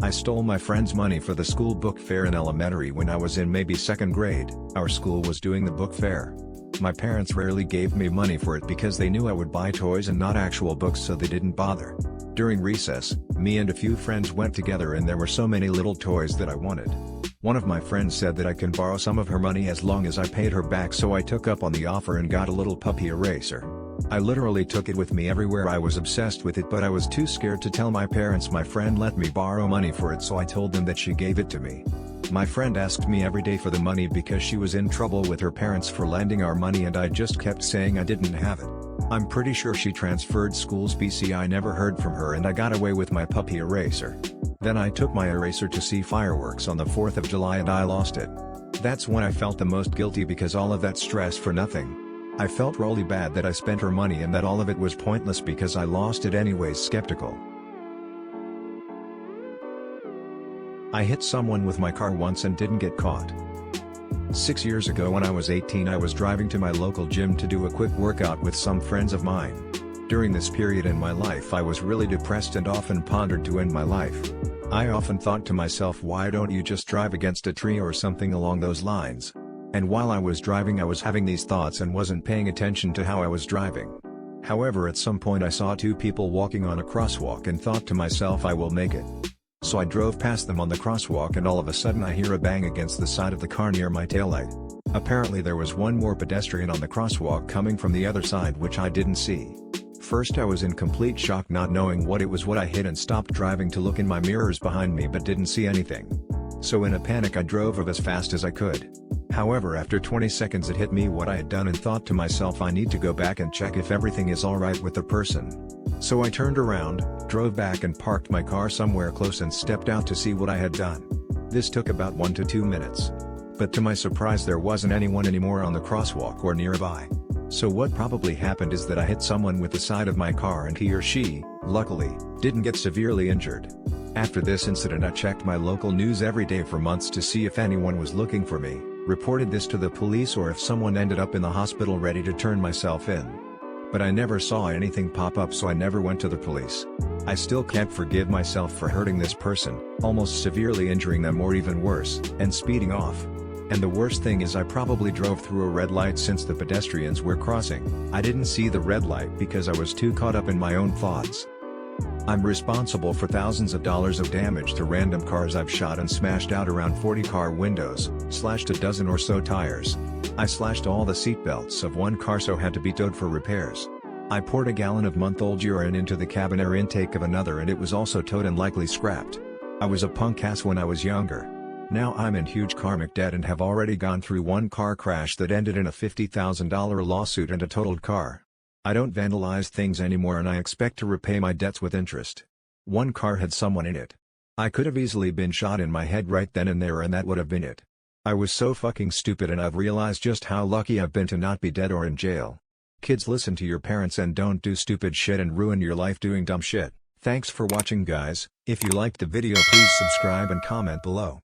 I stole my friend's money for the school book fair in elementary when I was in maybe 2nd grade. Our school was doing the book fair. My parents rarely gave me money for it because they knew I would buy toys and not actual books, so they didn't bother. During recess, me and a few friends went together and there were so many little toys that I wanted. One of my friends said that I can borrow some of her money as long as I paid her back, so I took up on the offer and got a little puppy eraser. I literally took it with me everywhere. I was obsessed with it, but I was too scared to tell my parents my friend let me borrow money for it, so I told them that she gave it to me. My friend asked me every day for the money because she was in trouble with her parents for lending our money, and I just kept saying I didn't have it. I'm pretty sure she transferred schools BC. I never heard from her and I got away with my puppy eraser. Then I took my eraser to see fireworks on the 4th of July and I lost it. That's when I felt the most guilty because all of that stress for nothing. I felt really bad that I spent her money and that all of it was pointless because I lost it anyways. Skeptical. I hit someone with my car once and didn't get caught. 6 years ago when I was 18, I was driving to my local gym to do a quick workout with some friends of mine. During this period in my life I was really depressed and often pondered to end my life. I often thought to myself, why don't you just drive against a tree or something along those lines? And while I was driving I was having these thoughts and wasn't paying attention to how I was driving. However, at some point I saw two people walking on a crosswalk and thought to myself, I will make it. So I drove past them on the crosswalk and all of a sudden I hear a bang against the side of the car near my taillight. Apparently there was one more pedestrian on the crosswalk coming from the other side, which I didn't see. First I was in complete shock, not knowing what it was what I hit, and stopped driving to look in my mirrors behind me but didn't see anything. So in a panic I drove as fast as I could. However, after 20 seconds it hit me what I had done and thought to myself, I need to go back and check if everything is alright with the person. So I turned around, drove back and parked my car somewhere close and stepped out to see what I had done. This took about 1 to 2 minutes. But to my surprise there wasn't anyone anymore on the crosswalk or nearby. So what probably happened is that I hit someone with the side of my car and he or she, luckily, didn't get severely injured. After this incident I checked my local news every day for months to see if anyone was looking for me, reported this to the police, or if someone ended up in the hospital ready to turn myself in. But I never saw anything pop up, so I never went to the police. I still can't forgive myself for hurting this person, almost severely injuring them or even worse, and speeding off. And the worst thing is I probably drove through a red light since the pedestrians were crossing. I didn't see the red light because I was too caught up in my own thoughts. I'm responsible for thousands of dollars of damage to random cars. I've shot and smashed out around 40 car windows, slashed a dozen or so tires. I slashed all the seatbelts of one car so had to be towed for repairs. I poured a gallon of month-old urine into the cabin air intake of another and it was also towed and likely scrapped. I was a punk ass when I was younger. Now I'm in huge karmic debt and have already gone through one car crash that ended in a $50,000 lawsuit and a totaled car. I don't vandalize things anymore and I expect to repay my debts with interest. One car had someone in it. I could have easily been shot in my head right then and there and that would have been it. I was so fucking stupid and I've realized just how lucky I've been to not be dead or in jail. Kids, listen to your parents and don't do stupid shit and ruin your life doing dumb shit. Thanks for watching guys. If you liked the video please subscribe and comment below.